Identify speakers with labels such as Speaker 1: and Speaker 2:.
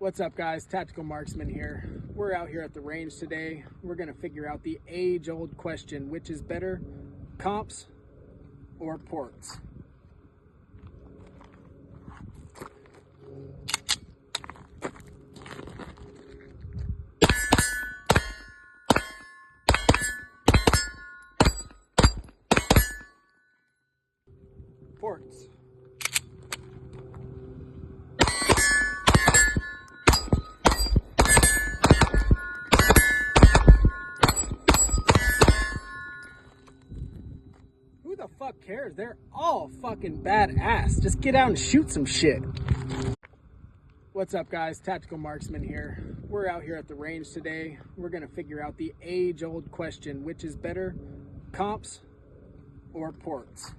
Speaker 1: What's up, guys? Tactical Marksman here. We're out here at the range today. We're going to figure out the age-old question, which is better, comps or ports? Ports. Who the fuck cares? They're all fucking badass. Just get out and shoot some shit. What's up, guys? Tactical Marksman here. We're out here at the range today. We're going to figure out the age-old question, which is better, comps or ports?